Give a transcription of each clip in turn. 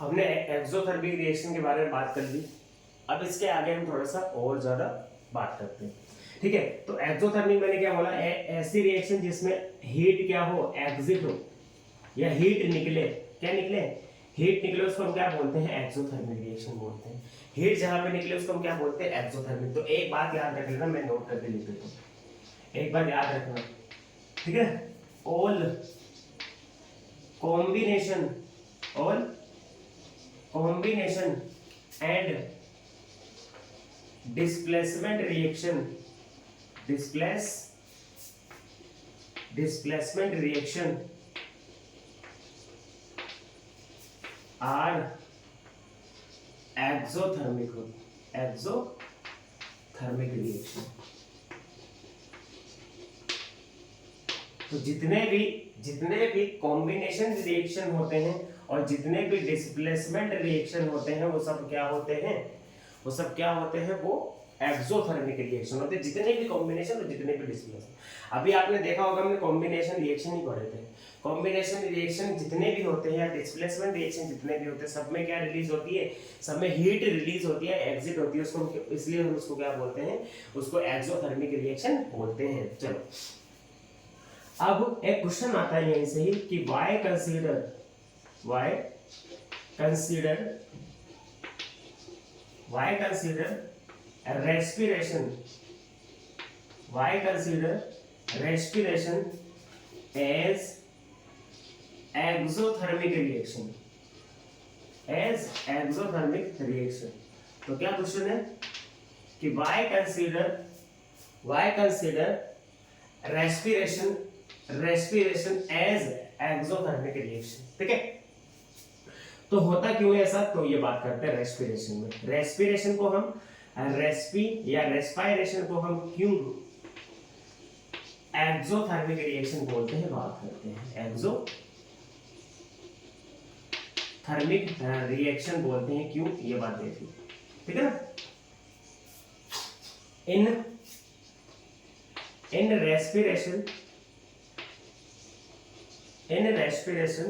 हमने exothermic reaction के बारे में बात कर ली। अब इसके आगे हम थोड़ा सा और ज्यादा बात करते हैं, ठीक है। तो एक्सोथर्मिक मैंने क्या बोला, ऐसी रिएक्शन जिसमें हीट क्या हो, एग्जिट हो या हीट निकले, क्या निकले, हीट निकले, उसको हम क्या बोलते हैं, एक्सोथर्मिक रिएक्शन बोलते हैं। हीट जहां पे निकले उसको हम क्या बोलते हैं, एक्सोथर्मिक। तो एक बात याद रख लेना, मैं नोट करके लिख देता हूं, एक बात याद रखना, ठीक है। All combination, all combination and displacement reaction, displacement reaction are exothermic reaction। तो जितने भी कॉम्बिनेशन रिएक्शन होते हैं और जितने भी डिस्प्लेसमेंट रिएक्शन होते हैं वो सब क्या होते हैं, वो एक्सोथर्मिक रिएक्शन होते हैं। जितने भी कॉम्बिनेशन और जितने भी डिस्प्लेसमेंट, अभी आपने देखा होगा हमने कॉम्बिनेशन रिएक्शन ही पढ़े थे। कॉम्बिनेशन रिएक्शन जितने भी होते हैं या डिस्प्लेसमेंट रिएक्शन जितने भी होते हैं, सब में क्या रिलीज होती है, सब में हीट रिलीज होती है, एग्जिट होती है, उसको इसलिए हम उसको क्या बोलते हैं, उसको एक्सोथर्मिक रिएक्शन बोलते हैं। चलो अब एक क्वेश्चन आता है यहीं से ही कि why consider respiration as exothermic reaction। तो क्या क्वेश्चन है कि why consider respiration as exothermic reaction, ठीक है। तो होता क्यों है ऐसा, तो ये बात करते हैं रेस्पिरेशन में। रेस्पिरेशन को हम रेस्पिरेशन को हम क्यों एक्सोथर्मिक रिएक्शन बोलते हैं, बात करते हैं। एक्सोथर्मिक रिएक्शन बोलते हैं क्यों, ये बात देखिए, ठीक है ना। इन respiration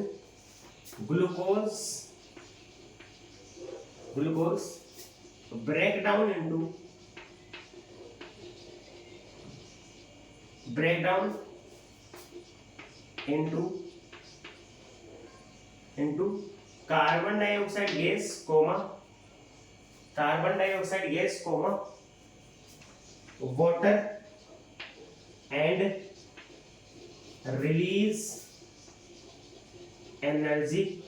glucose break down into carbon dioxide gas, water and release energy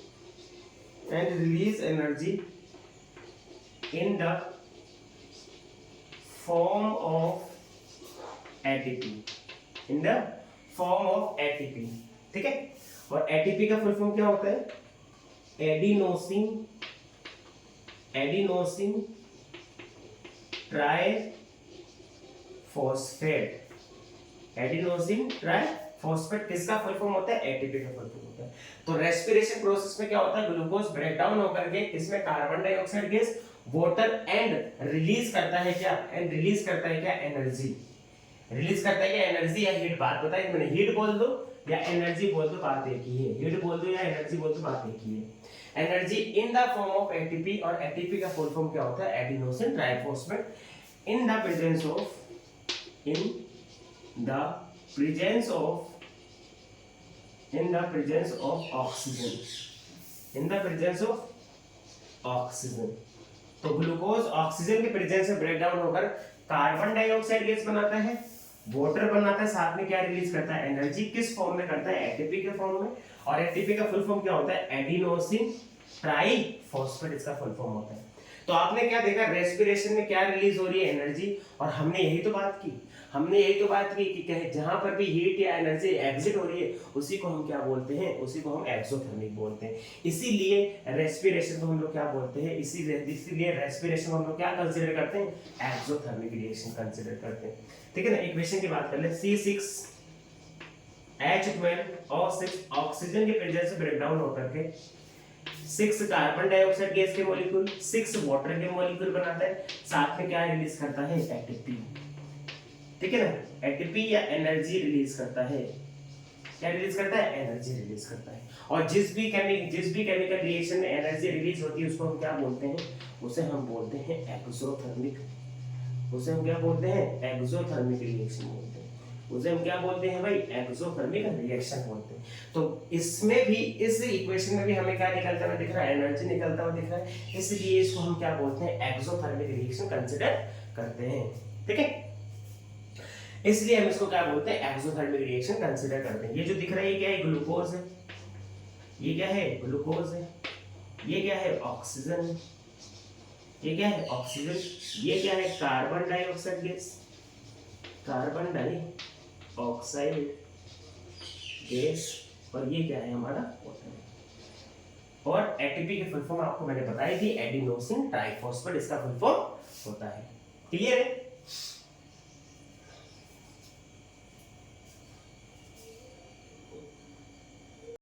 in the form of ATP, ठीक है। और ATP का फुल फॉर्म क्या होता है, एडिनोसिन ट्राइफॉस्फेट, किसका फुल फॉर्म होता है, एटीपी का फुल फॉर्म होता है। तो रेस्पिरेशन प्रोसेस में क्या होता है, ग्लूकोज ब्रेक डाउन होकर के इसमें carbon dioxide gas, water and release करता है क्या, एनर्जी या हीट। बात बताई मैंने, हीट बोल दो या एनर्जी बोल दो, बात एक ही है। हीट बोल दो या एनर्जी बोल दो, बात एक ही है। Energy in the form of ATP, और एटीपी का फुल फॉर्म क्या होता है, adenosine triphosphate, in the presence of oxygen. तो ग्लूकोज ऑक्सीजन के प्रेजेंस में ब्रेक डाउन होकर कार्बन डाइऑक्साइड गैस बनाता है, वाटर बनाता है, साथ में क्या रिलीज करता है, एनर्जी। किस फॉर्म में करता है, एटीपी के फॉर्म में। और एटीपी का फुल फॉर्म क्या होता है, एडिनोसिन ट्राइफॉस्फेट, इसका फुल फॉर्म होता है। तो आपने क्या देखा, रेस्पिरेशन में क्या रिलीज हो रही है, एनर्जी। और हमने यही तो बात की कि कहे जहां पर भी हीट या एनर्जी एग्जिट हो रही है, उसी को हम क्या बोलते हैं, उसी को हम एक्सोथर्मिक बोलते हैं। इसीलिए रेस्पिरेशन को हम लोग क्या बोलते हैं, इसीलिए रेस्पिरेशन को हम लोग क्या कंसीडर करते हैं, एक्सोथर्मिक रिएक्शन कंसीडर करते हैं, ठीक है ना। इक्वेशन की बात कर ले, C6H12O6 ऑक्सीजन के प्रेजेंस में ब्रेक डाउन होकर के 6 कार्बन डाइऑक्साइड गैस के मॉलिक्यूल, 6 वाटर के मॉलिक्यूल बनाता है, साथ में क्या रिलीज करता है, एटीपी, ठीक है ना। एटीपी या एनर्जी रिलीज करता है, क्या रिलीज करता है, एनर्जी रिलीज करता है। और जिस भी केमिकल रिएक्शन में एनर्जी रिलीज होती है उसको हम क्या बोलते हैं, उसे हम बोलते हैं एक्सोथर्मिक, उसे हम क्या बोलते हैं, एक्सोथर्मिक रिएक्शन बोलते हैं, उसे हम क्या बोलते हैं भाई, एक्सोथर्मिक रिएक्शन बोलते हैं। तो इसमें भी, इस इक्वेशन में भी हमें क्या निकलता हुआ दिख रहा है, एनर्जी निकलता हुआ दिख रहा है, इसलिए इसको हम क्या बोलते हैं, एक्सोथर्मिक रिएक्शन कंसीडर करते हैं। ठीक है, इसलिए हम इसको क्या बोलते हैं, एक्सोथर्मिक रिएक्शन कंसीडर करते हैं। ये जो दिख रहा है ये क्या है, ग्लूकोज है, ये क्या है, ग्लूकोज है, ये क्या है, ऑक्सीजन है, ये क्या है, ऑक्सीजन, ये क्या है, carbon dioxide gas, carbon dioxide gas, और ये क्या है हमारा वाटर। और एटीपी की फुल फॉर्म आपको मैंने बताई थी, एडिनोसिन ट्राइफॉस्फेट इसका फुल फॉर्म होता है। क्लियर है?